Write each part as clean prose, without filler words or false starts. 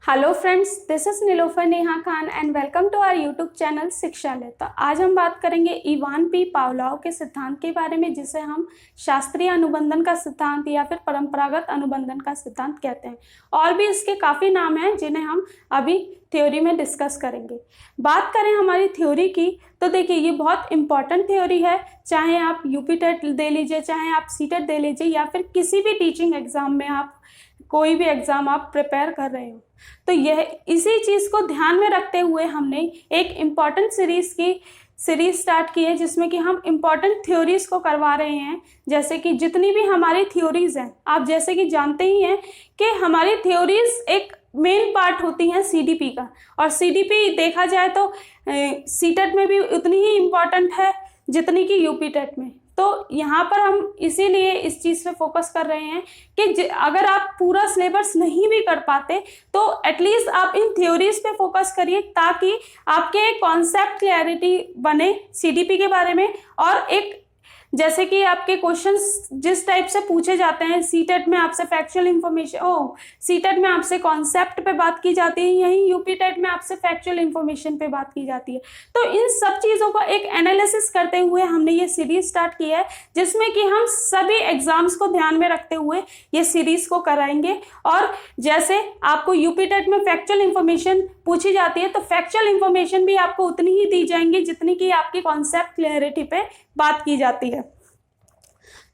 Hello friends, this is Nilofar Neha Khan and welcome to our YouTube channel Shikshalaya. तो आज हम बात करेंगे इवान पी पावलोव के सिद्धांत के बारे में, जिसे हम शास्त्रीय अनुबंधन का सिद्धांत या फिर परंपरागत अनुबंधन का सिद्धांत कहते हैं। और भी इसके काफ़ी नाम हैं जिन्हें हम अभी थ्योरी में डिस्कस करेंगे। बात करें हमारी थ्योरी की, तो देखिए ये बहुत इंपॉर्टेंट थ्योरी है। चाहे आप यूपी टेट दे लीजिए, चाहे आप सीटेट दे लीजिए, या फिर किसी भी टीचिंग एग्जाम में आप कोई भी एग्जाम आप प्रिपेयर कर रहे हो, तो यह इसी चीज़ को ध्यान में रखते हुए हमने एक इम्पॉर्टेंट सीरीज स्टार्ट की है, जिसमें कि हम इम्पॉर्टेंट थ्योरीज को करवा रहे हैं। जैसे कि जितनी भी हमारी थ्योरीज हैं, आप जैसे कि जानते ही हैं कि हमारी थ्योरीज एक मेन पार्ट होती हैं सीडीपी का, और सीडीपी देखा जाए तो सीटेट में भी उतनी ही इम्पॉर्टेंट है जितनी कि यूपी टेट में। तो यहाँ पर हम इसीलिए इस चीज़ पे फोकस कर रहे हैं कि अगर आप पूरा सिलेबस नहीं भी कर पाते तो एटलीस्ट आप इन थ्योरीज पे फोकस करिए, ताकि आपके कॉन्सेप्ट क्लैरिटी बने सीडीपी के बारे में। और एक जैसे कि आपके क्वेश्चंस जिस टाइप से पूछे जाते हैं, सीटेट में आपसे फैक्चुअल इंफॉर्मेशन सीटेट में आपसे कॉन्सेप्ट पे बात की जाती है, यहीं यूपी टेट में आपसे फैक्चुअल इंफॉर्मेशन पे बात की जाती है। तो इन सब चीज़ों का एक एनालिसिस करते हुए हमने ये सीरीज स्टार्ट की है, जिसमें कि हम सभी एग्जाम्स को ध्यान में रखते हुए ये सीरीज को कराएंगे। और जैसे आपको यूपी टेट में फैक्चुअल इंफॉर्मेशन पूछी जाती है, तो फैक्चुअल इंफॉर्मेशन भी आपको उतनी ही दी जाएंगी जितनी कि आपकी कॉन्सेप्ट क्लैरिटी पे बात की जाती है।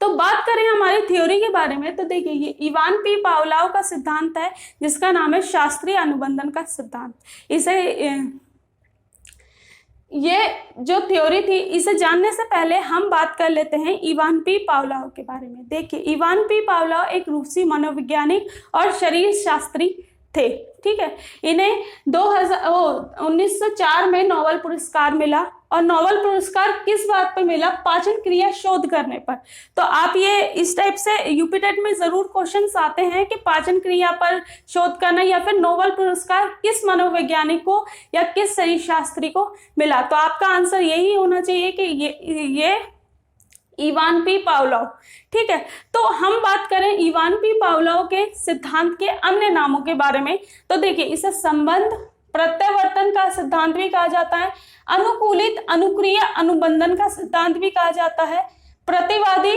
तो बात करें हमारी थ्योरी के बारे में, तो देखिए ये इवान पी पावलोव का सिद्धांत है, जिसका नाम है शास्त्रीय अनुबंधन का सिद्धांत। ये जो थ्योरी थी, इसे जानने से पहले हम बात कर लेते हैं इवान पी पावलोव के बारे में। देखिए इवान पी पावलोव एक रूसी मनोवैज्ञानिक और शरीर शास्त्री थे, ठीक है। इन्हें 1904 में नोबेल पुरस्कार मिला, और नोबेल पुरस्कार किस बात पर मिला? पाचन क्रिया शोध करने पर। तो आप ये इस टाइप से यूपी टेट में जरूर क्वेश्चंस आते हैं कि पाचन क्रिया पर शोध करना, या फिर नोबेल पुरस्कार किस मनोवैज्ञानिक को या किस शरीर शास्त्री को मिला। तो आपका आंसर यही होना चाहिए कि ये इवान पी पावलोव, ठीक है। तो हम बात करें इवान पी पावलोव के सिद्धांत के अन्य नामों के बारे में, तो देखिए इसे संबंध प्रत्यावर्तन का सिद्धांत भी कहा जाता है, अनुकूलित अनुक्रिय अनुबंधन का सिद्धांत भी कहा जाता है, प्रतिवादी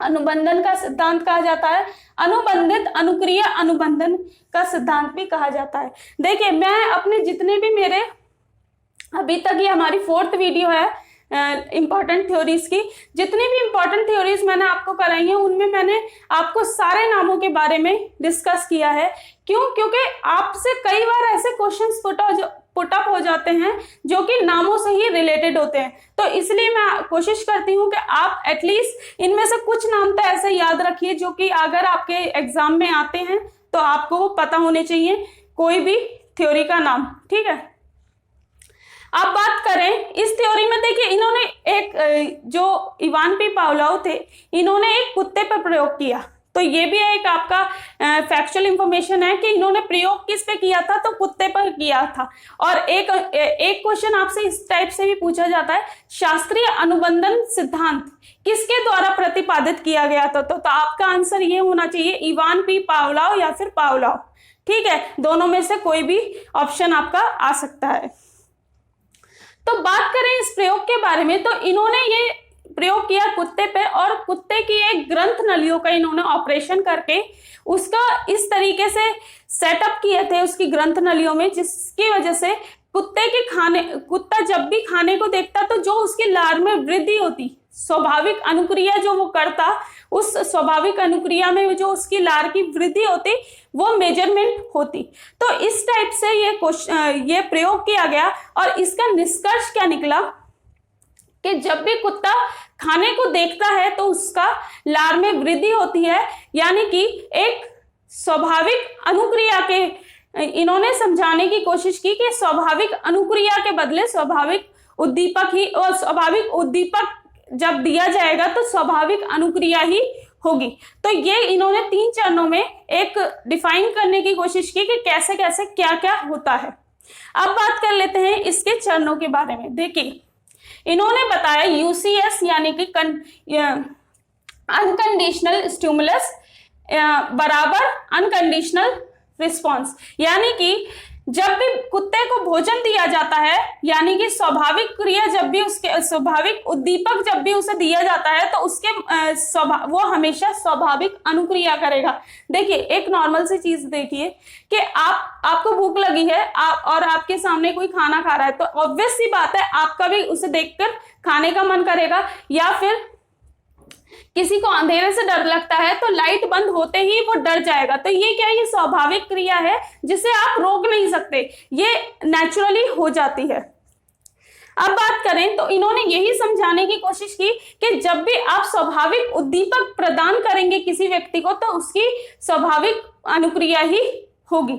अनुबंधन का सिद्धांत कहा जाता है, अनुबंधित अनुक्रिय अनुबंधन का सिद्धांत भी कहा जाता है। देखिए मैं अपने जितने भी मेरे अभी तक ये हमारी 4th वीडियो है इंपॉर्टेंट थ्योरीज की, जितनी भी इंपॉर्टेंट थ्योरीज मैंने आपको कराई है, उनमें मैंने आपको सारे नामों के बारे में डिस्कस किया है। क्यों? क्योंकि आपसे कई बार ऐसे क्वेश्चंस पुट अप हो जाते हैं जो कि नामों से ही रिलेटेड होते हैं। तो इसलिए मैं कोशिश करती हूँ कि आप एटलीस्ट इनमें से कुछ नाम तो ऐसे याद रखिए जो कि अगर आपके एग्जाम में आते हैं तो आपको वो पता होने चाहिए, कोई भी थ्योरी का नाम, ठीक है। अब बात करें इस थ्योरी में, देखिए इन्होंने एक जो इवान पी पावलोव थे, इन्होंने एक कुत्ते पर प्रयोग किया। तो ये भी एक आपका फैक्चुअल इंफॉर्मेशन है कि इन्होंने प्रयोग किस पे किया था, तो कुत्ते पर किया था। और एक क्वेश्चन आपसे इस टाइप से भी पूछा जाता है, शास्त्रीय अनुबंधन सिद्धांत किसके द्वारा प्रतिपादित किया गया था? तो आपका आंसर ये होना चाहिए इवान पी पावलोव या फिर पावलोव, ठीक है। दोनों में से कोई भी ऑप्शन आपका आ सकता है। तो बात करें इस प्रयोग के बारे में, तो इन्होंने ये प्रयोग किया कुत्ते पे, और कुत्ते की एक ग्रंथ नलियों का इन्होंने ऑपरेशन करके उसका इस तरीके से सेटअप किए थे उसकी ग्रंथ नलियों में, जिसकी वजह से कुत्ता जब भी खाने को देखता तो जो उसकी लार में वृद्धि होती, स्वाभाविक अनुक्रिया जो वो करता, उस स्वाभाविक अनुक्रिया में जो उसकी लार की वृद्धि होती वो मेजरमेंट होती। तो इस टाइप से ये प्रयोग किया गया, और इसका निष्कर्ष क्या निकला कि जब भी कुत्ता खाने को देखता है तो उसका लार में वृद्धि होती है, यानी कि एक स्वाभाविक अनुक्रिया के इन्होंने समझाने की कोशिश की कि स्वाभाविक अनुक्रिया के बदले स्वाभाविक उद्दीपक ही, और स्वाभाविक उद्दीपक जब दिया जाएगा तो स्वाभाविक अनुक्रिया ही होगी। तो ये इन्होंने 3 चरणों में एक डिफाइन करने की कोशिश की कि कैसे कैसे क्या क्या होता है। अब बात कर लेते हैं इसके चरणों के बारे में। देखिए इन्होंने बताया यूसीएस यानी कि अनकंडीशनल स्टिमुलस बराबर अनकंडीशनल रिस्पॉन्स, यानी कि जब भी कुत्ते को भोजन दिया जाता है, यानी कि स्वाभाविक क्रिया जब भी उसके स्वाभाविक उद्दीपक जब भी उसे दिया जाता है तो उसके वो हमेशा स्वाभाविक अनुक्रिया करेगा। देखिए एक नॉर्मल सी चीज देखिए कि आपको भूख लगी है और आपके सामने कोई खाना खा रहा है, तो ऑब्वियस सी बात है आपका भी उसे देखकर खाने का मन करेगा। या फिर किसी को अंधेरे से डर लगता है तो लाइट बंद होते ही वो डर जाएगा। तो ये क्या है, ये स्वाभाविक क्रिया है जिसे आप रोक नहीं सकते, ये नेचुरली हो जाती है। अब बात करें तो इन्होंने यही समझाने की कोशिश की कि जब भी आप स्वाभाविक उद्दीपक प्रदान करेंगे किसी व्यक्ति को तो उसकी स्वाभाविक अनुक्रिया ही होगी।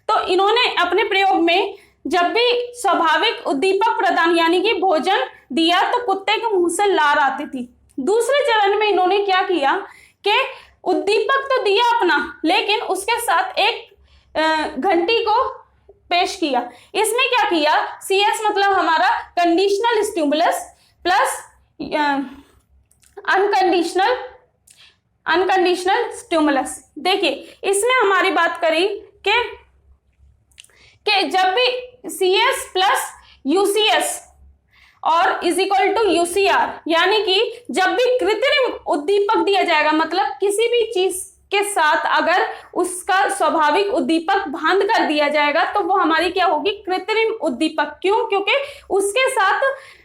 तो इन्होंने अपने प्रयोग में जब भी स्वाभाविक उद्दीपक प्रदान यानी कि भोजन दिया तो कुत्ते के मुंह से लार आती थी। दूसरे चरण में इन्होंने क्या किया कि उद्दीपक तो दिया अपना, लेकिन उसके साथ एक घंटी को पेश किया। इसमें क्या किया, CS मतलब हमारा conditional stimulus plus unconditional stimulus. देखिए इसमें हमारी बात करी कि जब भी CS प्लस UCS और इज इक्वल टू UCR, यानी कि जब भी कृत्रिम उद्दीपक दिया जाएगा, मतलब किसी भी चीज के साथ अगर उसका स्वाभाविक उद्दीपक बांध कर दिया जाएगा तो वो हमारी क्या होगी, कृत्रिम उद्दीपक। क्यों? क्योंकि उसके साथ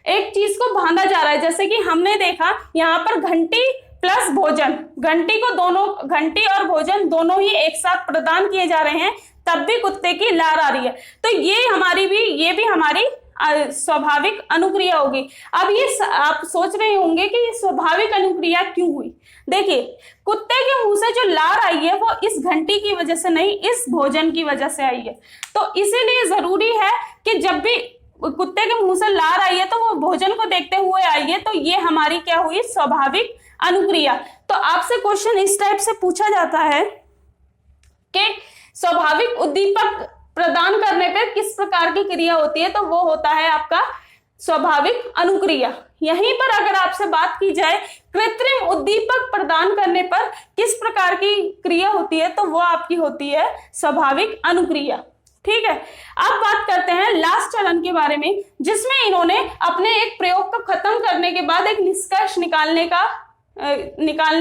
एक चीज को बांधा जा रहा है। जैसे कि हमने देखा यहाँ पर घंटी प्लस भोजन, घंटी को दोनों, घंटी और भोजन दोनों ही एक साथ प्रदान किए जा रहे हैं, तब भी कुत्ते की लार आ रही है। तो ये भी हमारी स्वाभाविक अनुक्रिया होगी। अब ये आप सोच रहे होंगे कि ये स्वाभाविक अनुक्रिया क्यों हुई। देखिए कुत्ते के मुंह से जो लार आई है वो इस घंटी की वजह से नहीं, इस भोजन की वजह से आई है। तो इसीलिए जरूरी है कि जब भी कुत्ते के मुंह से लार आई है तो वो भोजन को देखते हुए आई है, तो ये हमारी क्या हुई, स्वाभाविक अनुक्रिया। तो आपसे क्वेश्चन इस टाइप से पूछा जाता है कि स्वाभाविक उद्दीपक प्रदान करने पर किस प्रकार की क्रिया होती है, तो वो होता है आपका स्वाभाविक अनुक्रिया। यहीं पर अगर आपसे बात की जाए कृत्रिम उद्दीपक प्रदान करने पर किस प्रकार की क्रिया होती है, तो वो आपकी होती है स्वाभाविक अनुक्रिया। ठीक है, अब बात करते हैं लास्ट चरण के बारे में, जिसमें इन्होंने अपने एक प्रयोग को खत्म करने के बाद एक निष्कर्ष निकालने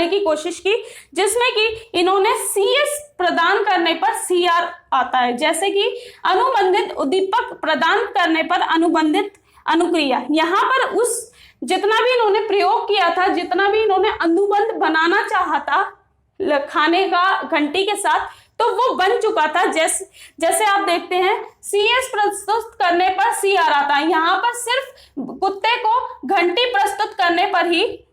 की कोशिश की, जिसमें कि इन्होंने CS प्रदान करने पर CR आता है। जैसे कि अनुबंधित उद्दीपक प्रदान करने पर अनुबंधित अनुक्रिया। यहाँ पर उस जितना भी इन्होंने प्रयोग किया था, जितना भी इन्होंने अनुबंध बनाना चाहा था खाने का घंटी के साथ, तो वो बन चुका था। जैसे आप देखते हैं CS प्रस्तुत करने पर CR आता है। यहाँ पर सिर्फ कुत्ते को घंटी प्रस्तुत करने पर ही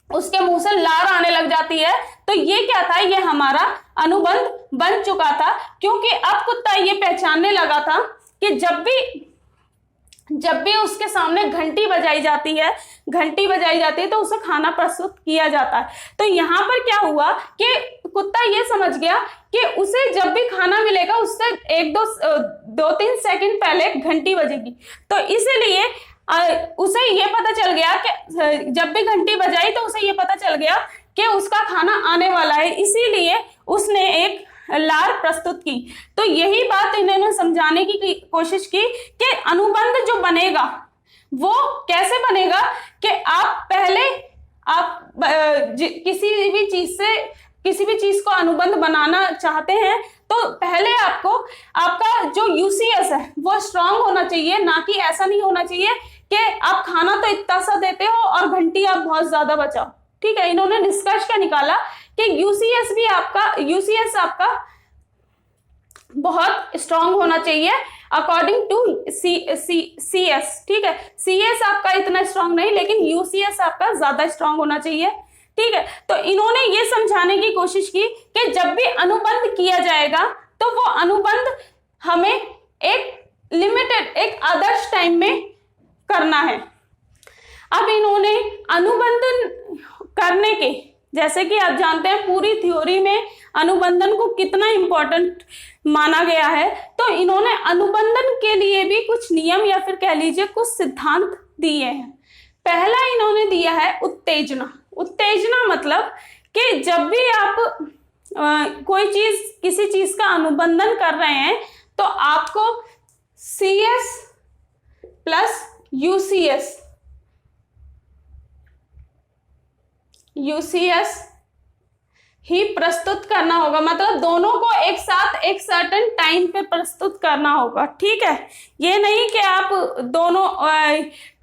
उसके मुंह से लार आने लग जाती है। तो ये क्या था, ये हमारा अनुबंध बन चुका था, क्योंकि अब कुत्ता ये पहचानने लगा था कि जब भी उसके सामने घंटी बजाई जाती है तो उसे खाना प्रस्तुत किया जाता है। तो यहाँ पर क्या हुआ कि कुत्ता ये समझ गया कि उसे जब भी खाना मिलेगा उससे 2-3 सेकंड पहले घंटी बजेगी। तो इसीलिए उसे ये पता चल गया कि जब भी घंटी बजाई तो उसे ये पता चल गया कि उसका खाना आने वाला है, इसीलिए उसने एक लार प्रस्तुत की। तो यही बात इन्होंने समझाने की कोशिश की कि अनुबंध जो बनेगा वो कैसे बनेगा कि किसी भी चीज को अनुबंध बनाना चाहते हैं तो पहले आपका जो UCS है वो स्ट्रांग होना चाहिए, ना कि ऐसा नहीं होना चाहिए कि आप खाना तो इतना सा देते हो और घंटी आप बहुत ज्यादा बचाओ। ठीक है, इन्होंने निष्कर्ष क्या निकाला कि UCS आपका बहुत स्ट्रांग होना चाहिए अकॉर्डिंग टू CS। ठीक है, CS आपका इतना स्ट्रांग नहीं, लेकिन UCS आपका ज्यादा स्ट्रांग होना चाहिए। ठीक है, तो इन्होंने ये समझाने की कोशिश की कि जब भी अनुबंध किया जाएगा तो वो अनुबंध हमें एक लिमिटेड, एक आदर्श टाइम में करना है। अब इन्होंने अनुबंधन करने के, जैसे कि आप जानते हैं पूरी थ्योरी में अनुबंधन को कितना इंपॉर्टेंट माना गया है, तो इन्होंने अनुबंधन के लिए भी कुछ नियम या फिर कह लीजिए कुछ सिद्धांत दिए हैं। पहला इन्होंने दिया है उत्तेजना। उत्तेजना मतलब कि जब भी आप कोई चीज किसी चीज का अनुबंधन कर रहे हैं तो आपको CS प्लस यूसीएस ही प्रस्तुत करना होगा, मतलब दोनों को एक साथ एक सर्टेन टाइम पे प्रस्तुत करना होगा। ठीक है, ये नहीं कि आप दोनों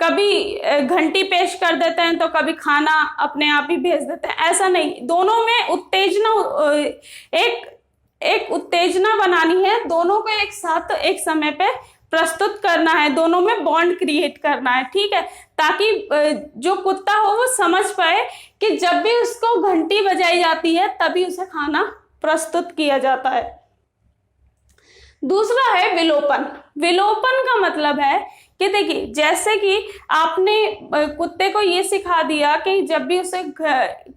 कभी घंटी पेश कर देते हैं तो कभी खाना अपने आप ही भेज देते हैं, ऐसा नहीं। दोनों में उत्तेजना एक उत्तेजना बनानी है, दोनों को एक साथ एक समय पे प्रस्तुत करना है, दोनों में बॉन्ड क्रिएट करना है। ठीक है, ताकि जो कुत्ता हो वो समझ पाए कि जब भी उसको घंटी बजाई जाती है तभी उसे खाना प्रस्तुत किया जाता है। दूसरा है विलोपन। विलोपन का मतलब है कि देखिए, जैसे कि आपने कुत्ते को ये सिखा दिया कि जब भी उसे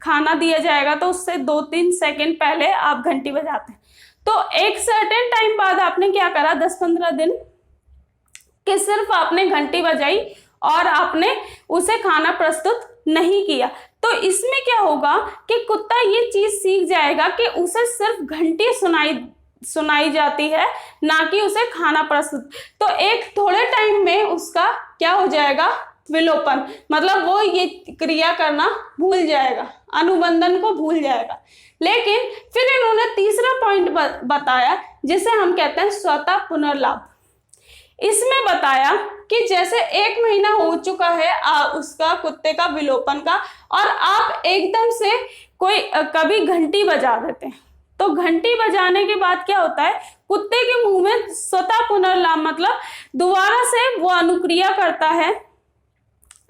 खाना दिया जाएगा तो उससे 2-3 सेकंड पहले आप घंटी बजाते हैं, तो एक सर्टेन टाइम बाद आपने क्या करा, 10-15 दिन कि सिर्फ आपने घंटी बजाई और आपने उसे खाना प्रस्तुत नहीं किया, तो इसमें क्या होगा कि कुत्ता ये चीज सीख जाएगा कि उसे सिर्फ घंटी सुनाई जाती है, ना कि उसे खाना प्रस्तुत। तो एक थोड़े टाइम में उसका क्या हो जाएगा, विलोपन, मतलब वो ये क्रिया करना भूल जाएगा, अनुबंधन को भूल जाएगा। लेकिन फिर इन्होंने तीसरा पॉइंट बताया जिसे हम कहते हैं स्वतः पुनर्लाभ। इसमें बताया कि जैसे 1 महीना हो चुका है उसका कुत्ते का विलोपन का, और आप एकदम से कोई कभी घंटी बजा देते हैं, तो घंटी बजाने के बाद क्या होता है, कुत्ते के मुंह में स्वतः पुनर्लाभ, मतलब दोबारा से वो अनुक्रिया करता है,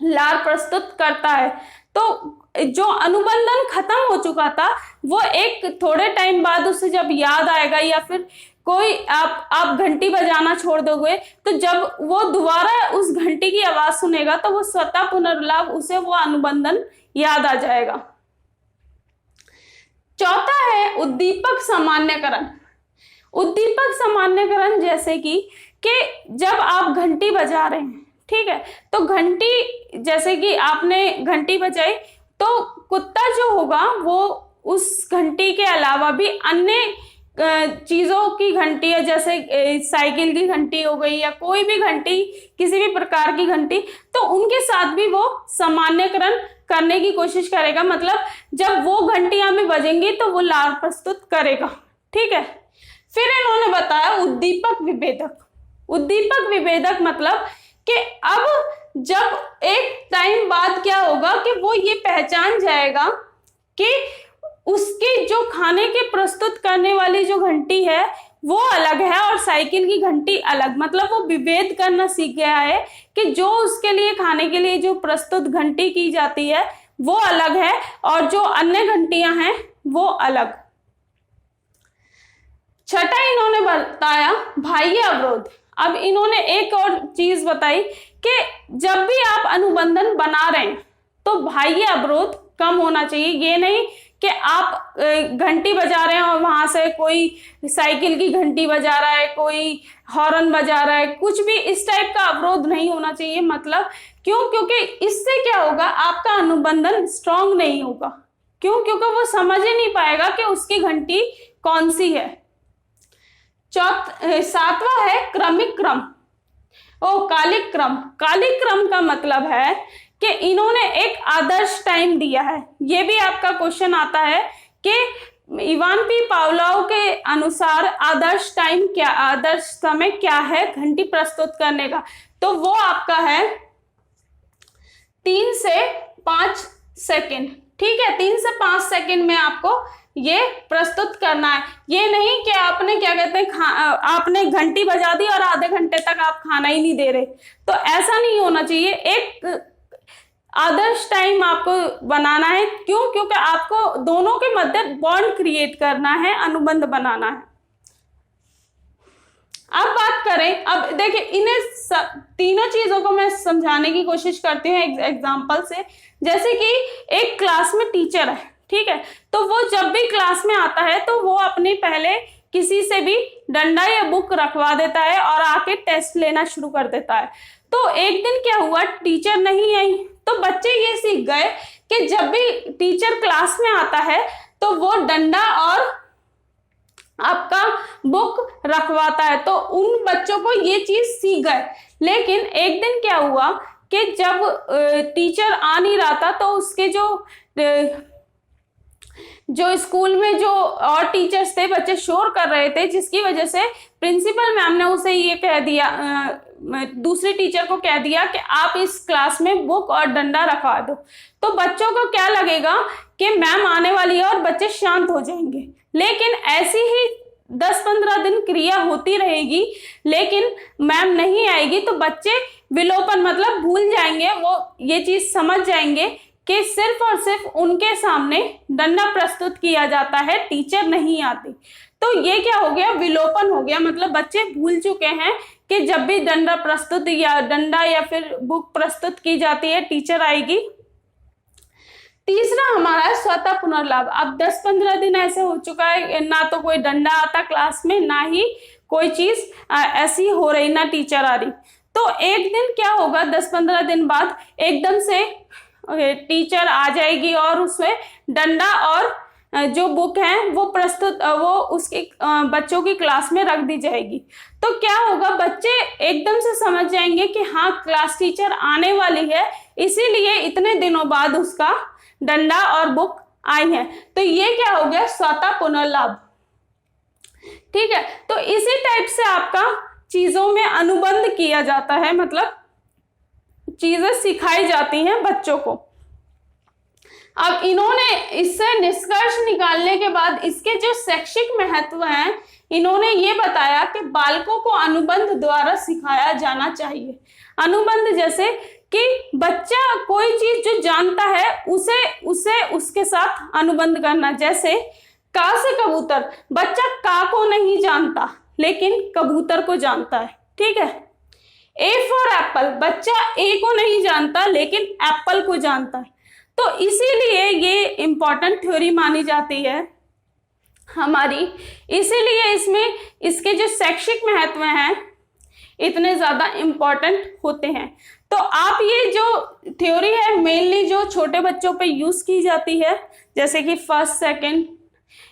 लार प्रस्तुत करता है। तो जो अनुबंधन खत्म हो चुका था वो एक थोड़े टाइम बाद उसे जब याद आएगा, या फिर कोई आप घंटी बजाना छोड़ दोगे, तो जब वो दोबारा उस घंटी की आवाज सुनेगा तो वो स्वतः पुनर्लाभ, उसे वो अनुबंधन याद आ जाएगा। चौथा है उद्दीपक सामान्यकरण। उद्दीपक सामान्यकरण जैसे कि जब आप घंटी बजा रहे हैं, ठीक है, तो घंटी, जैसे कि आपने घंटी बजाई तो कुत्ता जो होगा वो उस घंटी के अलावा भी अन्य चीजों की घंटी है, जैसे साइकिल की घंटी हो गई या कोई भी घंटी, किसी भी प्रकार की घंटी, तो उनके साथ भी वो सामान्यकरण करने की कोशिश करेगा, मतलब जब वो घंटियां भी बजेंगी तो वो लार प्रस्तुत करेगा। ठीक है, फिर इन्होंने बताया उद्दीपक विभेदक। उद्दीपक विभेदक मतलब कि अब जब एक टाइम बाद क्या होगा कि वो ये पहचान जाएगा कि उसकी जो खाने के प्रस्तुत करने वाली जो घंटी है वो अलग है और साइकिल की घंटी अलग, मतलब वो विभेद करना सीख गया है कि जो उसके लिए खाने के लिए जो प्रस्तुत घंटी की जाती है वो अलग है और जो अन्य घंटियां हैं वो अलग। छठा इन्होंने बताया बाह्य अवरोध। अब इन्होंने एक और चीज बताई कि जब भी आप अनुबंधन बना रहे हैं तो बाह्य अवरोध कम होना चाहिए। ये नहीं कि आप घंटी बजा रहे हैं और वहां से कोई साइकिल की घंटी बजा रहा है, कोई हॉर्न बजा रहा है, कुछ भी इस टाइप का अवरोध नहीं होना चाहिए। मतलब क्यों? क्योंकि इससे क्या होगा, आपका अनुबंधन स्ट्रांग नहीं होगा। क्यों? क्योंकि वो समझ ही नहीं पाएगा कि उसकी घंटी कौन सी है। सातवां है क्रमिक क्रम कालिक क्रम। कालिक क्रम का मतलब है कि इन्होंने एक आदर्श टाइम दिया है। ये भी आपका क्वेश्चन आता है कि इवान पी पावलोव के अनुसार आदर्श टाइम क्या, आदर्श समय क्या है घंटी प्रस्तुत करने का, तो वो आपका है 3 से 5 सेकंड। ठीक है, 3 से 5 सेकंड में आपको ये प्रस्तुत करना है। ये नहीं कि आपने क्या कहते हैं आपने घंटी बजा दी और आधे घंटे तक आप खाना ही नहीं दे रहे, तो ऐसा नहीं होना चाहिए। एक आदर्श टाइम आपको बनाना है। क्यों? क्योंकि आपको दोनों के मध्य बॉन्ड क्रिएट करना है, अनुबंध बनाना है। अब बात करें, अब देखिए इन्हें तीनों चीजों को मैं समझाने की कोशिश करती हूँ एग्जाम्पल से। जैसे कि एक क्लास में टीचर है, ठीक है, तो वो जब भी क्लास में आता है तो वो अपने पहले किसी से भी डंडा या बुक रखवा देता है और आके टेस्ट लेना शुरू कर देता है। तो एक दिन क्या हुआ, टीचर नहीं आई, तो बच्चे ये सीख गए कि जब भी टीचर क्लास में आता है तो वो डंडा और बुक रखवाता है, तो उन बच्चों को ये चीज सीख गए। लेकिन एक दिन क्या हुआ कि जब टीचर आ नहीं रहा था, तो उसके जो स्कूल में जो और टीचर्स थे, बच्चे शोर कर रहे थे, जिसकी वजह से प्रिंसिपल मैम ने उसे ये कह दिया, दूसरे टीचर को कह दिया कि आप इस क्लास में बुक और डंडा रखवा दो। तो बच्चों को क्या लगेगा कि मैम आने वाली है और बच्चे शांत हो जाएंगे। लेकिन ऐसी ही 10-15 दिन क्रिया होती रहेगी, लेकिन मैम नहीं आएगी, तो बच्चे विलोपन मतलब भूल जाएंगे, वो ये चीज समझ जाएंगे कि सिर्फ और सिर्फ उनके सामने डंडा प्रस्तुत किया जाता है, टीचर नहीं आती। तो ये क्या हो गया, विलोपन हो गया, मतलब बच्चे भूल चुके हैं कि जब भी डंडा या फिर बुक प्रस्तुत की जाती है, टीचर आएगी। तीसरा हमारा है स्वतः पुनर्लाभ। अब 10-15 दिन ऐसे हो चुका है, ना तो कोई डंडा आता क्लास में, ना ही कोई चीज ऐसी हो रही, ना टीचर आ रही। तो एक दिन क्या होगा, 10-15 दिन बाद एकदम से टीचर आ जाएगी और उसमें डंडा और जो बुक है वो उसके बच्चों की क्लास में रख दी जाएगी। तो क्या होगा, बच्चे एकदम से समझ जाएंगे कि हाँ, क्लास टीचर आने वाली है, इसीलिए इतने दिनों बाद उसका डंडा और बुक आई है। तो ये क्या हो गया, स्वतः पुनर्लाभ। ठीक है, तो इसी टाइप से आपका चीजों में अनुबंध किया जाता है, मतलब चीजें सिखाई जाती हैं बच्चों को। अब इन्होंने इससे निष्कर्ष निकालने के बाद इसके जो शैक्षिक महत्व हैं, इन्होंने ये बताया कि बालकों को अनुबंध द्वारा सिखाया जाना चाहिए। अनुबंध जैसे कि बच्चा कोई चीज जो जानता है उसे उसके साथ अनुबंध करना। जैसे का से कबूतर, बच्चा का को नहीं जानता लेकिन कबूतर को जानता है। ठीक है। ए फॉर एप्पल, बच्चा ए को नहीं जानता लेकिन एप्पल को जानता है। तो इसीलिए ये इंपॉर्टेंट थ्योरी मानी जाती है हमारी, इसीलिए इसमें इसके जो शैक्षिक महत्व हैं इतने ज्यादा इंपॉर्टेंट होते हैं। तो आप ये जो थ्योरी है मेनली जो छोटे बच्चों पे यूज की जाती है, जैसे कि फर्स्ट सेकंड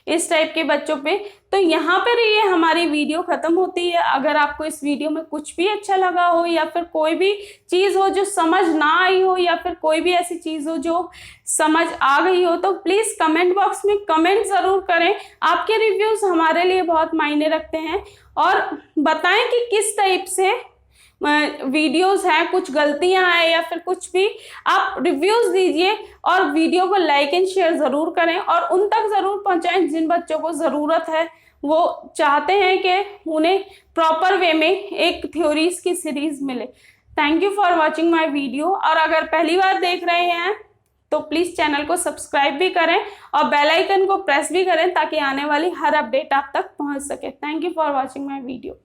इस टाइप के बच्चों पे। तो यहाँ पर ये हमारी वीडियो खत्म होती है। अगर आपको इस वीडियो में कुछ भी अच्छा लगा हो या फिर कोई भी चीज हो जो समझ ना आई हो या फिर कोई भी ऐसी चीज हो जो समझ आ गई हो, तो प्लीज कमेंट बॉक्स में कमेंट जरूर करें। आपके रिव्यूज हमारे लिए बहुत मायने रखते हैं, और बताएं कि किस टाइप से वीडियोस हैं, कुछ गलतियां हैं या फिर कुछ भी, आप रिव्यूज दीजिए और वीडियो को लाइक एंड शेयर जरूर करें और उन तक जरूर पहुंचाएं जिन बच्चों को जरूरत है, वो चाहते हैं कि उन्हें प्रॉपर वे में एक थ्योरीज की सीरीज मिले। Thank you for watching my video. और अगर पहली बार देख रहे हैं तो प्लीज चैनल को सब्सक्राइब भी करें और बेल आइकन को प्रेस भी करें ताकि आने वाली हर अपडेट आप तक पहुंच सके। Thank you for watching my video.